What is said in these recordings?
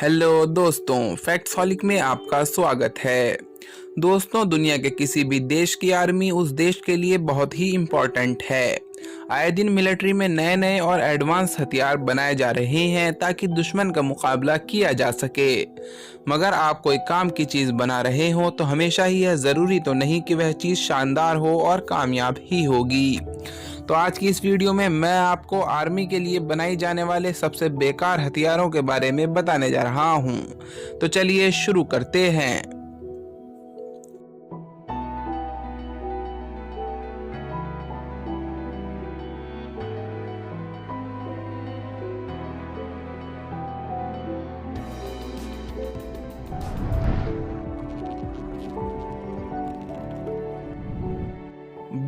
Hello दोस्तों, फैक्ट्सहॉलिक में आपका स्वागत है। दोस्तों, दुनिया के किसी भी देश की आर्मी उस देश के लिए बहुत ही इम्पोर्टेंट है। आए दिन मिलिट्री में नए नए और एडवांस हथियार बनाए जा रहे हैं ताकि दुश्मन का मुकाबला किया जा सके। मगर आप कोई काम की चीज़ बना रहे हो तो हमेशा ही यह ज़रूरी तो नहीं कि वह चीज़ शानदार हो और कामयाब ही होगी। तो आज की इस वीडियो में मैं आपको आर्मी के लिए बनाई जाने वाले सबसे बेकार हथियारों के बारे में बताने जा रहा हूं। तो चलिए शुरू करते हैं।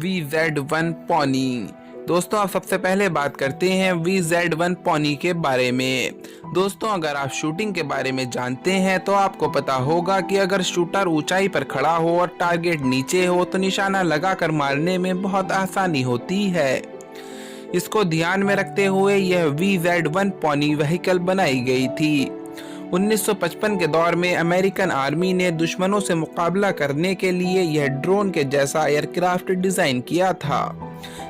VZ-1 pony. दोस्तों, आप सबसे पहले बात करते हैं VZ-1 पॉनी के बारे में। दोस्तों, अगर आप शूटिंग के बारे में जानते हैं तो आपको पता होगा कि अगर शूटर ऊंचाई पर खड़ा हो और टारगेट नीचे हो तो निशाना लगाकर मारने में बहुत आसानी होती है। इसको ध्यान में रखते हुए यह VZ-1 पॉनी व्हीकल बनाई गई थी। 1955 के दौर में अमेरिकन आर्मी ने दुश्मनों से मुकाबला करने के लिए यह ड्रोन के जैसा एयरक्राफ्ट डिजाइन किया था।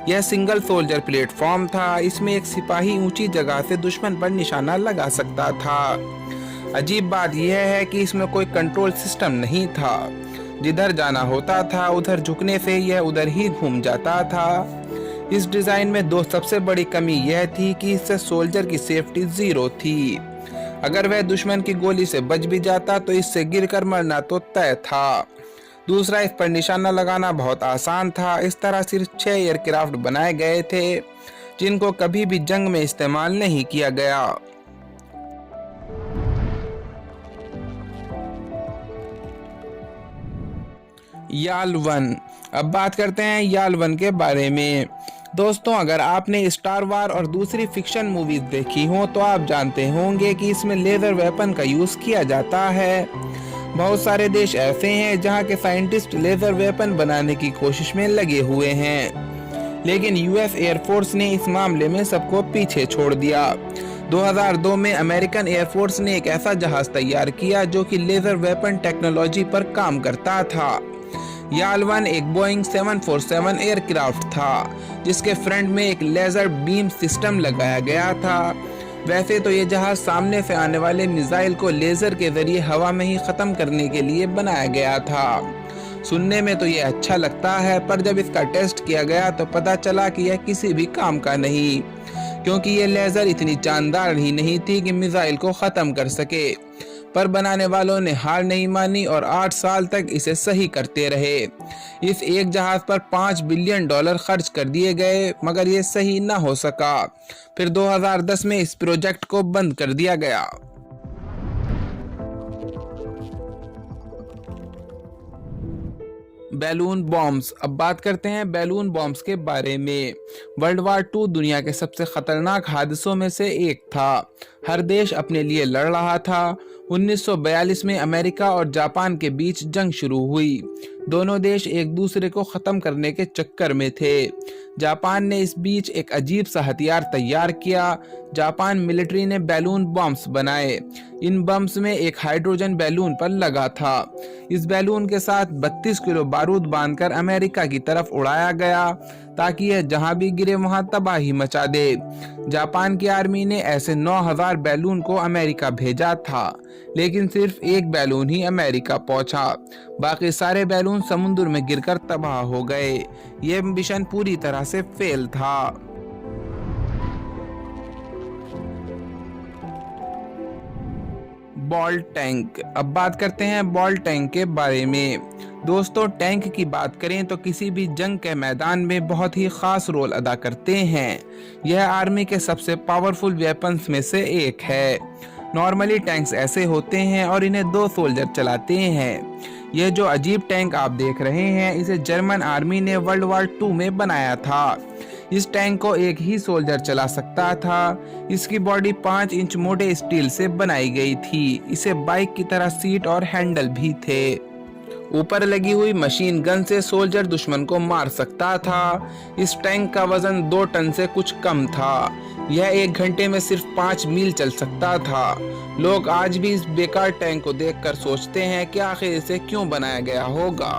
यह सिंगल सोल्जर प्लेटफॉर्म था। इसमें एक सिपाही ऊंची जगह से दुश्मन पर निशाना लगा सकता था। अजीब बात यह है कि इसमें कोई कंट्रोल सिस्टम नहीं था। जिधर जाना होता था उधर झुकने से यह उधर ही घूम जाता था। इस डिजाइन में दो सबसे बड़ी कमी यह थी कि इससे सोल्जर की सेफ्टी जीरो थी। अगर वह दुश्मन की गोली से बच भी जाता तो इससे गिरकर मरना तो तय था। दूसरा, इस पर निशाना लगाना बहुत आसान था। इस तरह सिर्फ 6 एयरक्राफ्ट बनाए गए थे जिनको कभी भी जंग में इस्तेमाल नहीं किया गया। याल-1। अब बात करते हैं याल-1 के बारे में। दोस्तों, अगर आपने स्टार वार और दूसरी फिक्शन मूवीज देखी हो तो आप जानते होंगे कि इसमें लेजर वेपन का यूज किया जाता है। बहुत सारे देश ऐसे हैं जहां के साइंटिस्ट लेजर वेपन बनाने की कोशिश में लगे हुए हैं, लेकिन यूएस एयरफोर्स ने इस मामले में सबको पीछे छोड़ दिया। 2002 में अमेरिकन एयरफोर्स ने एक ऐसा जहाज तैयार किया जो कि लेजर वेपन टेक्नोलॉजी पर काम करता था। याल-1 एक बोइंग 747 एयरक्राफ्ट था जिसके फ्रंट में एक लेजर बीम सिस्टम लगाया गया था। वैसे तो ये जहाज सामने से आने वाले मिसाइल को लेजर के जरिए हवा में ही खत्म करने के लिए बनाया गया था। सुनने में तो ये अच्छा लगता है, पर जब इसका टेस्ट किया गया तो पता चला कि यह किसी भी काम का नहीं, क्योंकि ये लेजर इतनी जानदार ही नहीं थी कि मिसाइल को खत्म कर सके। पर बनाने वालों ने हार नहीं मानी और 8 साल तक इसे सही करते रहे। इस एक जहाज पर $5 बिलियन खर्च कर दिए गए, मगर ये सही ना हो सका। फिर 2010 में इस प्रोजेक्ट को बंद कर दिया गया। Balloon bombs. अब बात करते हैं बैलून बॉम्ब्स के बारे में। वर्ल्ड वार 2 दुनिया के सबसे खतरनाक हादसों में से एक था। हर देश अपने लिए लड़ रहा था। 1942 में अमेरिका और जापान के बीच जंग शुरू हुई। दोनों देश एक दूसरे को खत्म करने के चक्कर में थे। जापान ने इस बीच एक अजीब सा हथियार तैयार किया। जापान मिलिट्री ने बैलून बम्स बनाए। इन बम्स में एक हाइड्रोजन बैलून पर लगा था। इस बैलून के साथ 32 किलो बारूद बांधकर अमेरिका की तरफ उड़ाया गया ताकि यह जहां भी गिरे वहां तबाही मचा दे। जापान की आर्मी ने ऐसे 9000 बैलून को अमेरिका भेजा था, लेकिन सिर्फ एक बैलून ही अमेरिका पहुंचा। बाकी सारे बैलून समुद्र में गिरकर तबाह हो गए। यह मिशन पूरी तरह से फेल था। Ball tank. अब बात करते हैं बॉल टैंक के बारे में। दोस्तों, टैंक की बात करें तो किसी भी जंग के मैदान में बहुत ही खास रोल अदा करते हैं। यह आर्मी के सबसे पावरफुल वेपन्स में से एक है। नॉर्मली टैंक्स ऐसे होते हैं और इन्हें 2 सोल्जर चलाते हैं। यह जो अजीब टैंक आप देख रहे हैं, इसे जर्मन आर्मी ने वर्ल्ड वार 2 में बनाया था। इस टैंक को एक ही सोल्जर चला सकता था। इसकी बॉडी 5 इंच मोटे स्टील से बनाई गई थी। इसे बाइक की तरह सीट और हैंडल भी थे। ऊपर लगी हुई मशीन गन से सोल्जर दुश्मन को मार सकता था। इस टैंक का वजन 2 टन से कुछ कम था। यह 1 घंटे में सिर्फ 5 मील चल सकता था। लोग आज भी इस बेकार टैंक को देखकर सोचते हैं कि आखिर इसे क्यों बनाया गया होगा।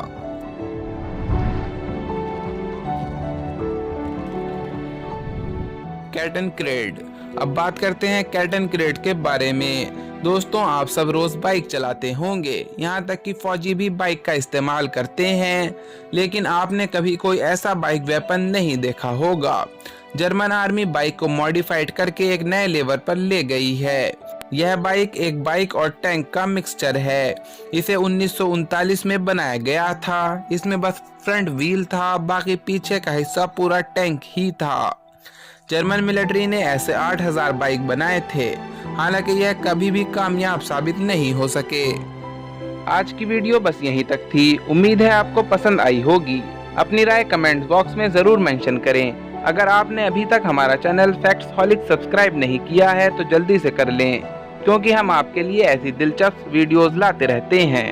Cat and CRED. अब बात करते हैं कैट एंड क्रेड के बारे में। दोस्तों, आप सब रोज बाइक चलाते होंगे, यहाँ तक कि फौजी भी बाइक का इस्तेमाल करते हैं, लेकिन आपने कभी कोई ऐसा बाइक वेपन नहीं देखा होगा। जर्मन आर्मी बाइक को मॉडिफाइड करके एक नए लेवल पर ले गई है। यह बाइक एक बाइक और टैंक का मिक्सचर है। इसे 1939 में बनाया गया था। इसमें बस फ्रंट व्हील था, बाकी पीछे का हिस्सा पूरा टैंक ही था। जर्मन मिलिट्री ने ऐसे 8000 बाइक बनाए थे, हालांकि यह कभी भी कामयाब साबित नहीं हो सके। आज की वीडियो बस यहीं तक थी। उम्मीद है आपको पसंद आई होगी। अपनी राय कमेंट बॉक्स में जरूर मेंशन करें। अगर आपने अभी तक हमारा चैनल फैक्ट्सहॉलिक सब्सक्राइब नहीं किया है तो जल्दी से कर लें, क्योंकि हम आपके लिए ऐसी दिलचस्प वीडियोस लाते रहते हैं।